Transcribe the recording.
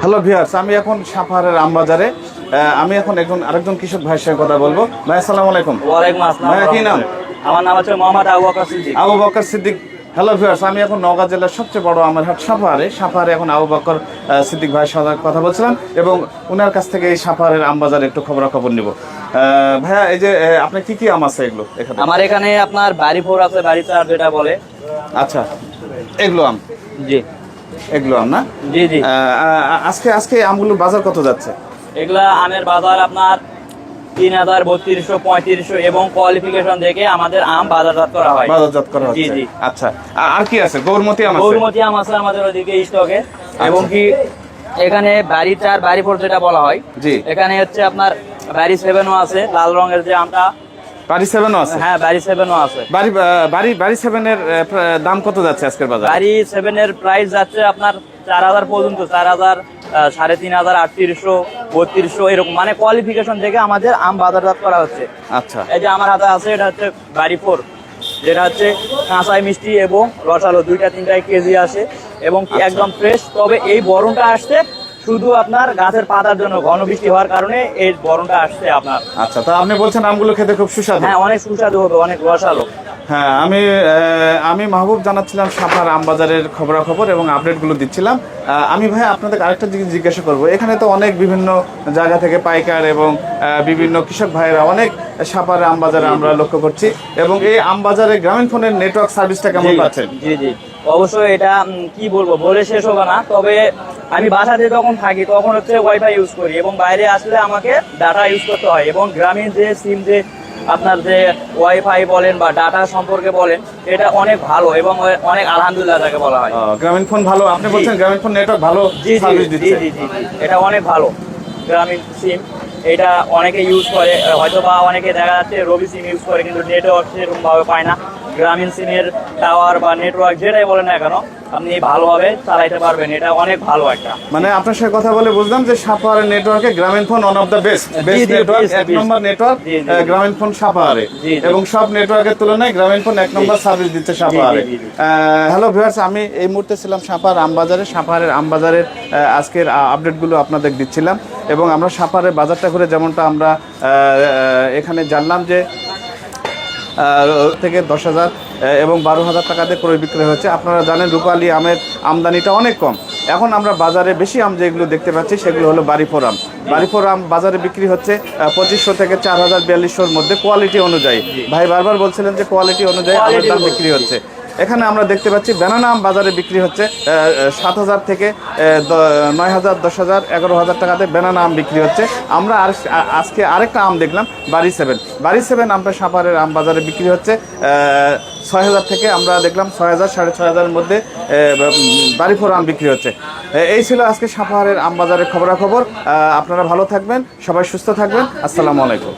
Hello viewers, আমি এখন সাপাহারের আমবাজারে। আমি এখন আরেকজন কৃষক ভাইয়ের সঙ্গে কথা বলবো। ভাই আসসালামু আলাইকুম। ওয়ালাইকুম আসসালাম। ভাই কি নাম? আমার নাম হচ্ছে মোহাম্মদ আবু বকর সিদ্দিক। আবু বকর সিদ্দিক। হ্যালো ভিউয়ার্স, আমি এখন নওগাঁ জেলার সবচেয়ে বড় আমের হাট সাপাহারে এখন আবু বকর সিদ্দিক ভাইয়ের সাথে কথা বলছিলাম এবং ওনার কাছ থেকে এই সাপাহারের আমবাজারে একটু খবরাখবর নিব। ভাইয়া, এই যে আপনার কি কি আম আছে এগুলো এখানে? আমার এখানে আপনার বাড়ি ফোর আছে, বাড়ি চার যেটা বলে। আচ্ছা, এগুলো আম? জি, এগুলো আম না? জি জি। আজকে আমগুলোর বাজার কত যাচ্ছে? এগুলা আমের বাজার আপনার 3000, 3200, 3500 এবং কোয়ালিফিকেশন দেখে আমাদের আম বাজারজাত করা হয়। বাজারজাত করা হচ্ছে। জি জি। আচ্ছা, আর কি আছে? গৌরমতি আম আছে? গৌরমতি আম আছে আমাদের ওদিকে স্টকে। এবং কি এখানে বাড়ি চার বাড়ি ফোর যেটা বলা হয়, জি। এখানে হচ্ছে আপনার বাড়ি 7ও আছে, লাল রঙের যে আমটা। বাড়ি 7ও আছে? হ্যাঁ, বাড়ি 7ও আছে। বাড়ি 7-এর দাম কত যাচ্ছে আজকের বাজারে? বাড়ি 7 এর প্রাইস যাচ্ছে আপনার 4000 পর্যন্ত, 4000, 3500, 3800, 3200 এরকম, মানে কোয়ালিফিকেশন থেকে আমাদের আম বাজারজাত করা হচ্ছে। আচ্ছা, এই যে আমার হাতে আছে, এটা হচ্ছে বাড়ি ফোর, যেটা হচ্ছে কাঁচাই মিষ্টি এবং রসালো দুইটা তিনটাই কেজি আসে এবং কি একদম ফ্রেশ। তবে এই বরণটা আসছে শুধু আপনার গাছের পাতার জন্য, ঘন বৃষ্টি হওয়ার কারণে এই বরণটা আসছে আপনার। আচ্ছা, তা আপনি বলছেন আমগুলো খেতে খুব সুস্বাদু? হ্যাঁ, অনেক সুস্বাদু হবে, অনেক রসালো। হ্যাঁ, আমি মাহবুব জানাচ্ছিলাম সাপাহার আমবাজারের খবরাখবর এবং আপডেটগুলো দিচ্ছিলাম। আমি ভাই আপনাদের আরেকটা জিনিস জিজ্ঞাসা করবো। এখানে তো অনেক বিভিন্ন জায়গা থেকে পাইকার এবং বিভিন্ন কৃষক ভাইয়েরা অনেক সাপাহার আমবাজারে আমরা লক্ষ্য করছি এবং এই আমবাজারে গ্রামীণ ফোনের নেটওয়ার্ক সার্ভিসটা কেমন পাচ্ছেন? জি জি, অবশ্যই এটা কি বলবো, বলে শেষ হবে না। তবে আমি বাসাতে যখন থাকি তখন হচ্ছে ওয়াইফাই ইউজ করি এবং বাইরে আসলে আমাকে ডাটা ইউজ করতে হয়। এবং গ্রামীণ যে সিম, যে আপনার যে ওয়াইফাই বলেন বা ডাটা সম্পর্কে বলেন, এটা অনেক ভালো এবং অনেক আলহামদুলিল্লাহ যাকে বলা হয়। গ্রামীণ ফোন ভালো? আপনি বলছেন গ্রামীণ ফোন নেটওয়ার্ক ভালো সার্ভিস দিচ্ছে? জি জি, এটা অনেক ভালো গ্রামীণ সিম। এটা অনেকে ইউজ করে, হয়তো বা অনেকে দেখা যাচ্ছে রবি সিম ইউজ করে কিন্তু নেটওয়ার্ক সেরকম ভাবে পায় না। গ্রামীণ সিমের টাওয়ার বা নেটওয়ার্ক যেটাই বলেন না কেন, আপনি ভালোভাবে চালাইতে পারবেন। এটা অনেক ভালো একটা, মানে আপনার সাথে কথা বলে বুঝলাম যে সাপাহারের নেটওয়ার্কে গ্রামীণ phone one of the best network, এক নম্বর নেটওয়ার্ক গ্রামীণ ফোন সাপাহারে, এবং সব নেটওয়ার্কের তুলনায় গ্রামীণ ফোন এক নম্বর সার্ভিস দিচ্ছে সাপাহারে। হ্যালো ভিউয়ার্স, আমি এই মুহূর্তে ছিলাম সাপাহারের আমবাজারের আজকের আপডেটগুলো আপনাদের দিচ্ছিলাম এবং আমরা সাপাহারের বাজারটা করে যেমনটা আমরা এখানে জানলাম যে থেকে 10,000 এবং 12,000 টাকাতে ক্রয় বিক্রয় হচ্ছে। আপনারা জানেন রূপালী আমের আমদানিটা অনেক কম। এখন আমরা বাজারে বেশি আম যেগুলো দেখতে পাচ্ছি সেগুলো হলো বাড়িফোর আম। বাড়িফোর আম বাজারে বিক্রি হচ্ছে 2500 থেকে 4000-4200-র মধ্যে, কোয়ালিটি অনুযায়ী। ভাই বারবার বলছিলেন যে কোয়ালিটি অনুযায়ী আমের দাম বিক্রি হচ্ছে। এখানে আমরা দেখতে পাচ্ছি ব্যানানা আম বাজারে বিক্রি হচ্ছে 7,000 থেকে 9,000, 10,000, 11,000 টাকাতে ব্যানানা আম বিক্রি হচ্ছে। আমরা আজকে আরেকটা আম দেখলাম বাড়ি 7 আমটা সাপাহারের আম বাজারে বিক্রি হচ্ছে 6,000 থেকে, আমরা দেখলাম 6,000, 6,500-এর মধ্যে বাড়িফোর আম বিক্রি হচ্ছে। এই ছিল আজকে সাপাহারের আম বাজারের খবরাখবর। আপনারা ভালো থাকবেন, সবাই সুস্থ থাকবেন। আসসালামু আলাইকুম।